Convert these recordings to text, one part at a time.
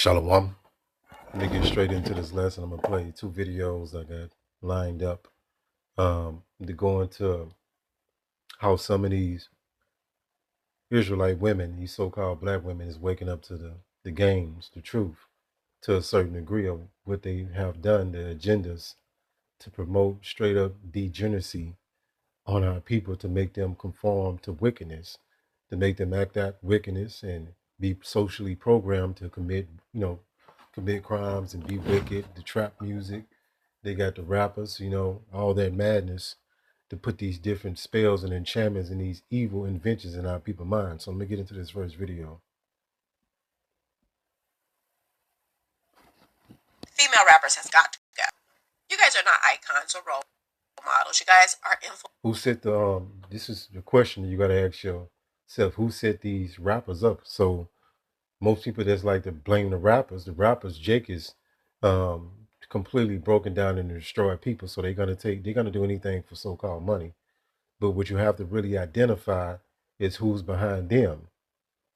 Shalom. Let me get straight into this lesson. I'm going to play two videos I got lined up to go into how some of these Israelite women, these so-called black women, is waking up to the games, the truth, to a certain degree of what they have done, their agendas to promote straight up degeneracy on our people to make them conform to wickedness, to make them act out wickedness and be socially programmed to commit crimes and be wicked, the trap music. They got the rappers, all that madness to put these different spells and enchantments and these evil inventions in our people's minds. So let me get into this first video. Female rappers has got to go. You guys are not icons or role models. You guys are influencers. Who set this is the question you gotta ask yourself, who set these rappers up? So most people that's like to blame the rappers, Jake is completely broken down and destroyed people. So they're gonna do anything for so-called money. But what you have to really identify is who's behind them.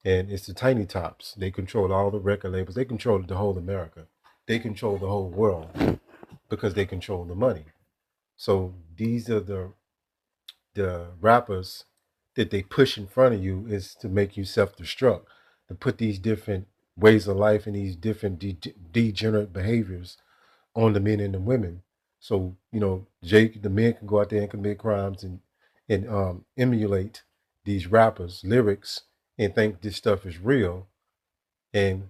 And it's the tiny tops. They control all the record labels. They control the whole America. They control the whole world because they control the money. So these are the rappers that they push in front of you is to make you self-destruct, to put these different ways of life and these different degenerate behaviors on the men and the women. So, Jake, the men can go out there and commit crimes and emulate these rappers' lyrics and think this stuff is real and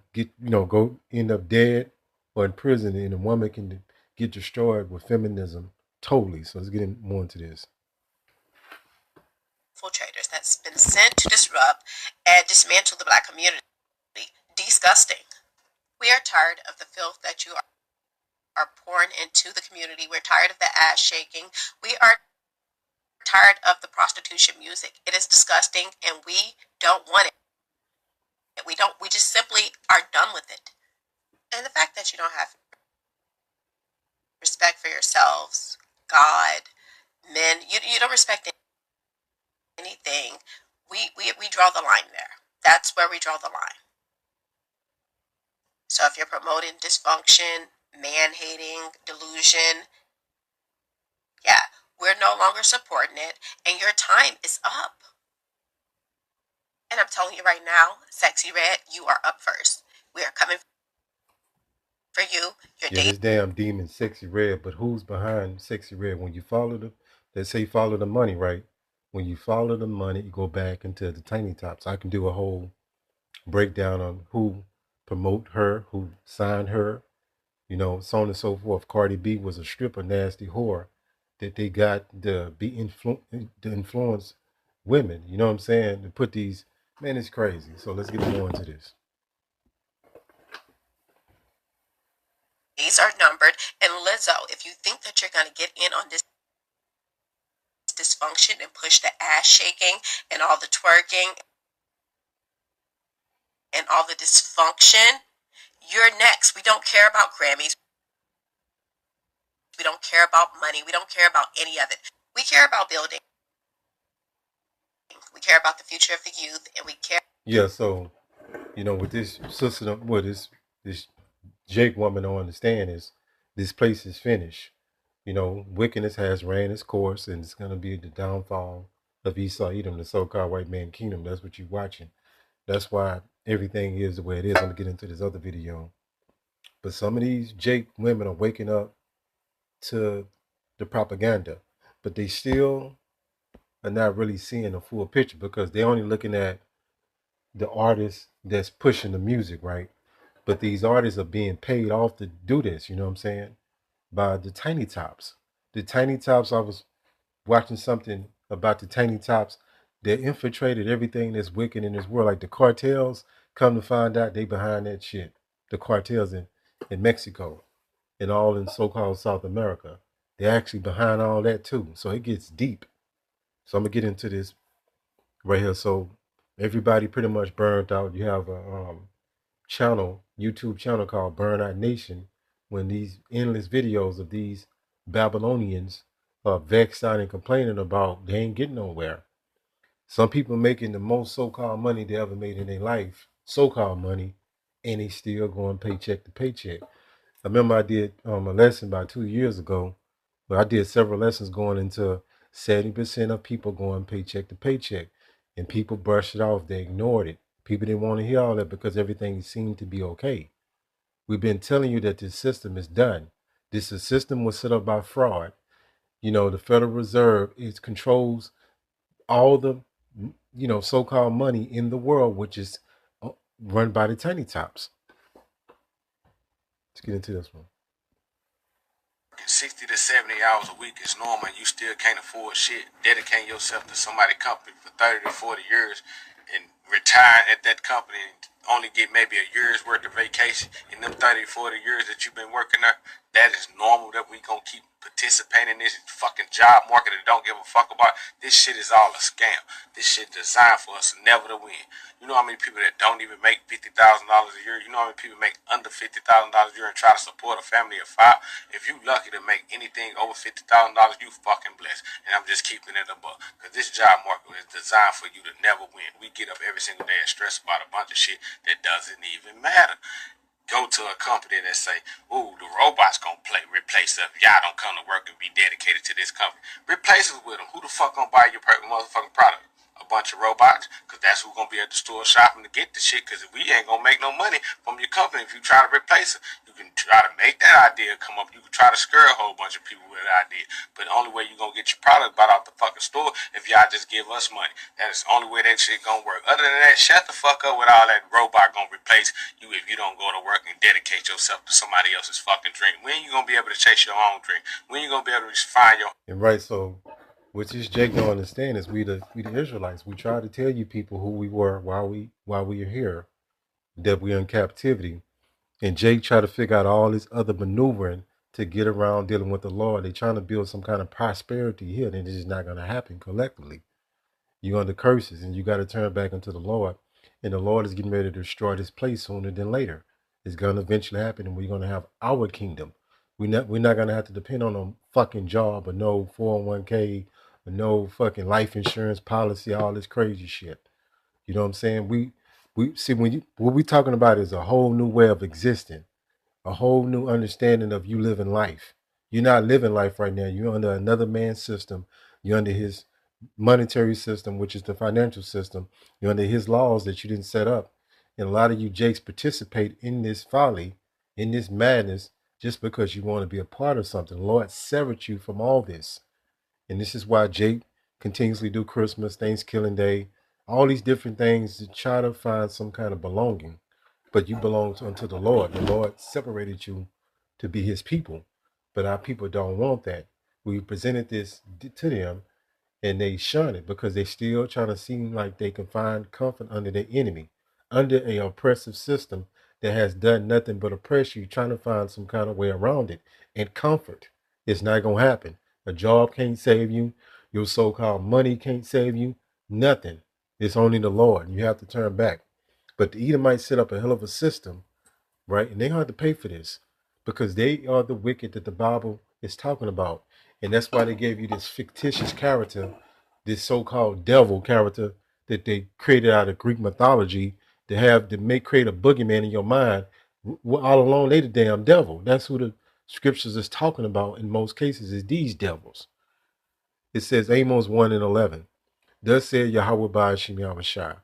go end up dead or in prison, and a woman can get destroyed with feminism totally. So let's get more into this. Infiltrators that's been sent to disrupt and dismantle the black community. Disgusting. We are tired of the filth that you are pouring into the community. We're tired of the ass shaking. We are tired of the prostitution music. It is disgusting and we don't want it. We just simply are done with it. And the fact that you don't have respect for yourselves, God, men, you don't respect anything. We draw the line there. That's where we draw the line. So if you're promoting dysfunction, man-hating, delusion, yeah, we're no longer supporting it, and your time is up. And I'm telling you right now, Sexy Red, you are up first. We are coming for you. This damn demon, Sexy Red. But who's behind Sexy Red? When you follow let's say follow the money, right? When you follow the money, you go back into the tiny tops. I can do a whole breakdown on who promote her, who signed her, so on and so forth. Cardi B was a stripper, nasty whore that they got to influence women. You know what I'm saying? To put these, man, it's crazy. So let's get more into this. These are numbered. And Lizzo, if you think that you're going to get in on this dysfunction and push the ass shaking and all the twerking and all the dysfunction, you're next. We don't care about Grammys. We don't care about money. We don't care about any of it. We care about building. We care about the future of the youth, and we care. Yeah, so, with this sister, what this Jake woman don't understand is this place is finished. Wickedness has ran its course, and it's going to be the downfall of Esau, Edom, the so-called white man kingdom. That's what you're watching. That's why everything is the way it is. I'm going to get into this other video. But some of these Jake women are waking up to the propaganda, but they still are not really seeing the full picture because they're only looking at the artist that's pushing the music, right? But these artists are being paid off to do this, you know what I'm saying? By the tiny tops. The tiny tops, I was watching something about the tiny tops that infiltrated everything that's wicked in this world. Like the cartels, come to find out they behind that shit. The cartels in Mexico and all in so-called South America. They're actually behind all that too. So it gets deep. So I'm gonna get into this right here. So everybody pretty much burned out. You have a YouTube channel called Burn Out Nation, when these endless videos of these Babylonians are vexed out and complaining about they ain't getting nowhere. Some people making the most so-called money they ever made in their life, so-called money, and they still going paycheck to paycheck. I remember I did a lesson about 2 years ago, but I did several lessons going into 70% of people going paycheck to paycheck, and people brushed it off. They ignored it. People didn't want to hear all that because everything seemed to be okay. We've been telling you that this system is done. This system was set up by fraud. The Federal Reserve controls all the so-called money in the world, which is run by the tiny tops. Let's get into this one. 60 to 70 hours a week is normal and you still can't afford shit. Dedicating yourself to somebody's company for 30 to 40 years and retire at that company and only get maybe a year's worth of vacation in them 30, 40 years that you've been working there, that is normal that we gonna keep participating in this fucking job market that don't give a fuck about. This shit is all a scam. This shit designed for us never to win. You know how many people that don't even make $50,000 a year? You know how many people make under $50,000 a year and try to support a family of five? If you lucky to make anything over $50,000, you fucking blessed. And I'm just keeping it above. Because this job market is designed for you to never win. We get up every single day and stress about a bunch of shit that doesn't even matter. Go to a company that say, "Ooh, the robot's gonna replace us. Y'all don't come to work and be dedicated to this company." Replace us with them. Who the fuck gonna buy your motherfucking product? A bunch of robots, because that's who gonna be at the store shopping to get the shit. Because we ain't gonna make no money from your company if you try to replace it. You can try to make that idea come up. You can try to scare a whole bunch of people with that idea. But the only way you gonna get your product bought out the fucking store if y'all just give us money. That is the only way that shit gonna work. Other than that, shut the fuck up with all that robot gonna replace you if you don't go to work and dedicate yourself to somebody else's fucking dream. When you gonna be able to chase your own dream? When you gonna be able to find your And right, so what this Jake don't understand is we the Israelites. We try to tell you people who we were while we are here, that we're in captivity. And Jake try to figure out all this other maneuvering to get around dealing with the Lord. They trying to build some kind of prosperity here, and it's just not gonna happen collectively. You're under curses and you got to turn back into the Lord. And the Lord is getting ready to destroy this place sooner than later. It's going to eventually happen, and we're going to have our kingdom. We're not going to have to depend on a fucking job or no 401k or no fucking life insurance policy, all this crazy shit. You know what I'm saying? We see what we talking about is a whole new way of existing, a whole new understanding of you living life. You're not living life right now. You're under another man's system. You're under his monetary system, which is the financial system. You're under his laws that you didn't set up. And a lot of you jakes participate in this folly, in this madness, just because you want to be a part of something. The Lord severed you from all this. And this is why Jake continuously do Christmas, Thanksgiving Day, all these different things to try to find some kind of belonging. But you belong unto the Lord. The Lord separated you to be his people. But our people don't want that. We presented this to them, and they shun it because they still trying to seem like they can find comfort under their enemy, under a oppressive system that has done nothing but oppress you, trying to find some kind of way around it. And comfort is not going to happen. A job can't save you. Your so-called money can't save you. Nothing. It's only the Lord. You have to turn back. But the Edomites set up a hell of a system, right? And they have to pay for this because they are the wicked that the Bible is talking about. And that's why they gave you this fictitious character, this so-called devil character that they created out of Greek mythology to create a boogeyman in your mind. All along, they the damn devil. That's who the scriptures is talking about in most cases, is these devils. It says Amos 1 and 11. Thus said Yahweh Ba'ashim Yahushua,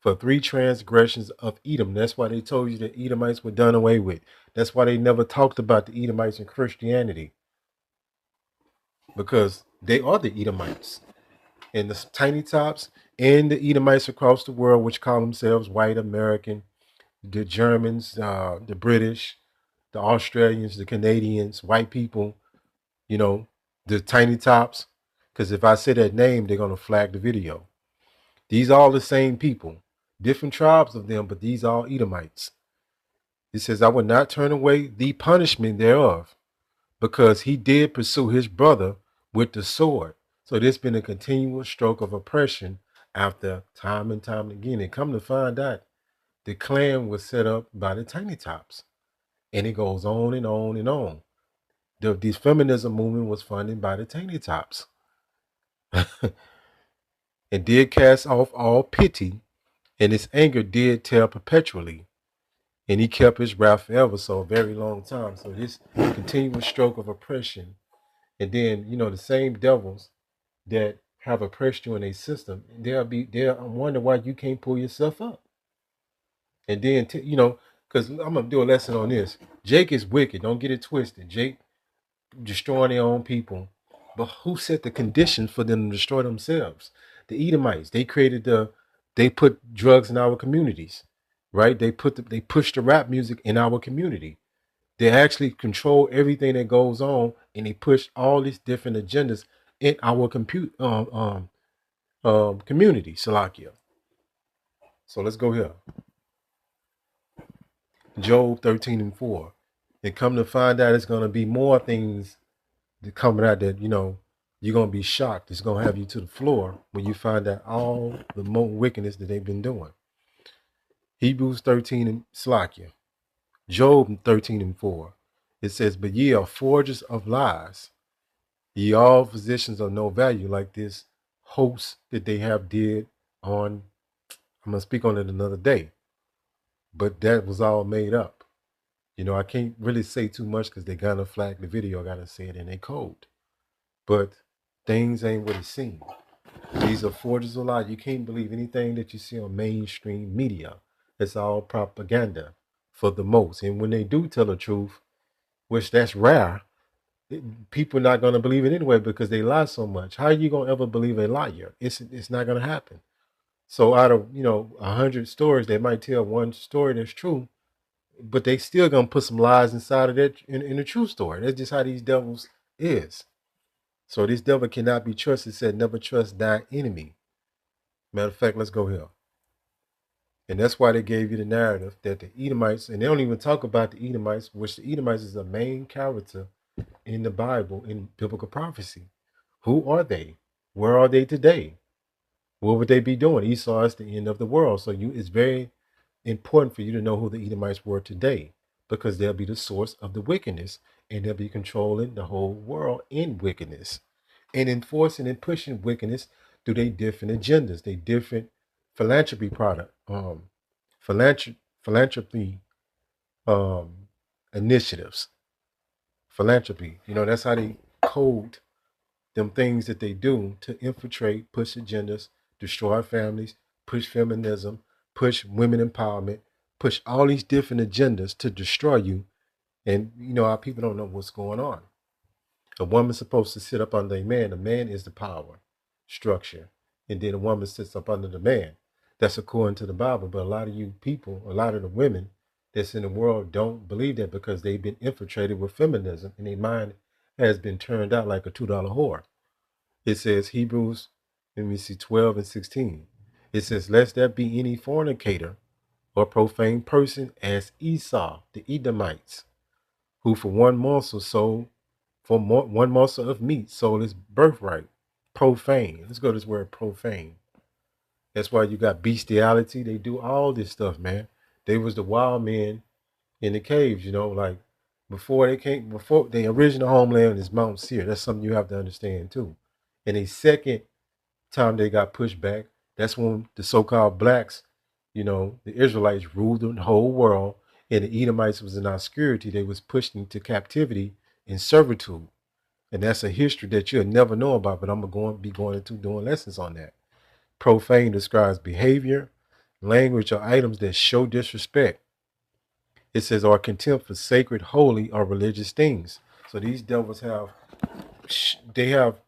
for 3 transgressions of Edom. That's why they told you the Edomites were done away with. That's why they never talked about the Edomites in Christianity, because they are the Edomites. And the tiny tops and the Edomites across the world, which call themselves white American, the Germans, the British, the Australians, the Canadians, white people, the tiny tops. Because if I say that name, they're going to flag the video. These are all the same people, different tribes of them, but these are Edomites. It says, I will not turn away the punishment thereof, because he did pursue his brother with the sword. So there's been a continual stroke of oppression after time and time again. And come to find out, the clan was set up by the tiny tops. And it goes on and on and on. This feminism movement was funded by the tiny tops. And did cast off all pity, and its anger did tell perpetually. And he kept his wrath forever, so a very long time. So this continuous stroke of oppression, and then the same devils that have oppressed you in a system, they'll wonder why you can't pull yourself up. And then because I'm gonna do a lesson on this. Jake is wicked. Don't get it twisted. Jake destroying their own people, but who set the conditions for them to destroy themselves? The Edomites. They put drugs in our communities, right? They pushed the rap music in our community. They actually control everything that goes on, and they push all these different agendas in our community, Salakia. So let's go here. Job 13:4. And come to find out, it's gonna be more things that coming out that you're gonna be shocked. It's gonna have you to the floor when you find out all the more wickedness that they've been doing. Hebrews 13 and Salakia. Job 13:4. It says, "But ye are forgers of lies. Ye all physicians of no value," like this host that they have did on. I'm gonna speak on it another day, but that was all made up. I can't really say too much because they're gonna flag the video. I gotta say it in a code, but things ain't what it seems. These are forges of lies. You can't believe anything that you see on mainstream media. It's all propaganda for the most. And when they do tell the truth, which that's rare, people are not going to believe it anyway because they lie so much. How are you going to ever believe a liar? It's not going to happen. So out of 100 stories, they might tell one story that's true, but they still going to put some lies inside of that in a true story. That's just how these devils is. So this devil cannot be trusted. It said, never trust thy enemy. Matter of fact, let's go here. And that's why they gave you the narrative that the Edomites, and they don't even talk about the Edomites, which the Edomites is a main character in the Bible, in biblical prophecy. Who are they? Where are they today? What would they be doing? Esau is the end of the world. So it's very important for you to know who the Edomites were today, because they'll be the source of the wickedness, and they'll be controlling the whole world in wickedness and enforcing and pushing wickedness through their different agendas, their different philanthropy philanthropy initiatives. Philanthropy, that's how they code them things that they do to infiltrate, push agendas, destroy families, push feminism, push women empowerment, push all these different agendas to destroy you. And our people don't know what's going on. A woman's supposed to sit up under a man. The man is the power structure. And then a woman sits up under the man. That's according to the Bible. But a lot of you people, a lot of the women that's in the world don't believe that because they've been infiltrated with feminism and their mind has been turned out like a $2 whore. It says Hebrews, 12 and 16. It says, "Lest there be any fornicator or profane person as Esau, the Edomites, who for one morsel of meat sold his birthright." Profane. Let's go to this word profane. That's why you got bestiality. They do all this stuff, man. They was the wild men in the caves, like before their original homeland is Mount Seir. That's something you have to understand too. And a second time they got pushed back, that's when the so-called blacks, the Israelites ruled the whole world, and the Edomites was in obscurity. They was pushed into captivity and servitude. And that's a history that you'll never know about, but I'm going to be going into doing lessons on that. Profane describes behavior, language, or items that show disrespect. It says, or contempt for sacred, holy, or religious things. So these devils have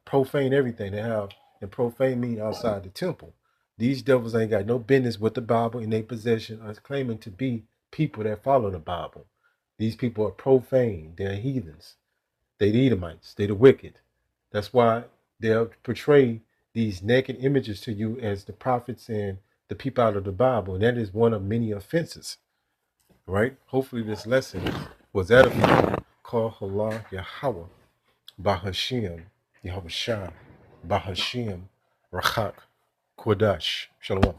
profane everything. And profane mean outside the temple. These devils ain't got no business with the Bible in their possession, or claiming to be people that follow the Bible. These people are profane. They're heathens. They the Edomites. They the wicked. That's why they'll portray these naked images to you as the prophets and the people out of the Bible. And that is one of many offenses, right? Hopefully this lesson was edifying. Call Allah Yahweh, Bahashim, Yahweh Shah, Bahashim, Rachak, Kodash. Shalom.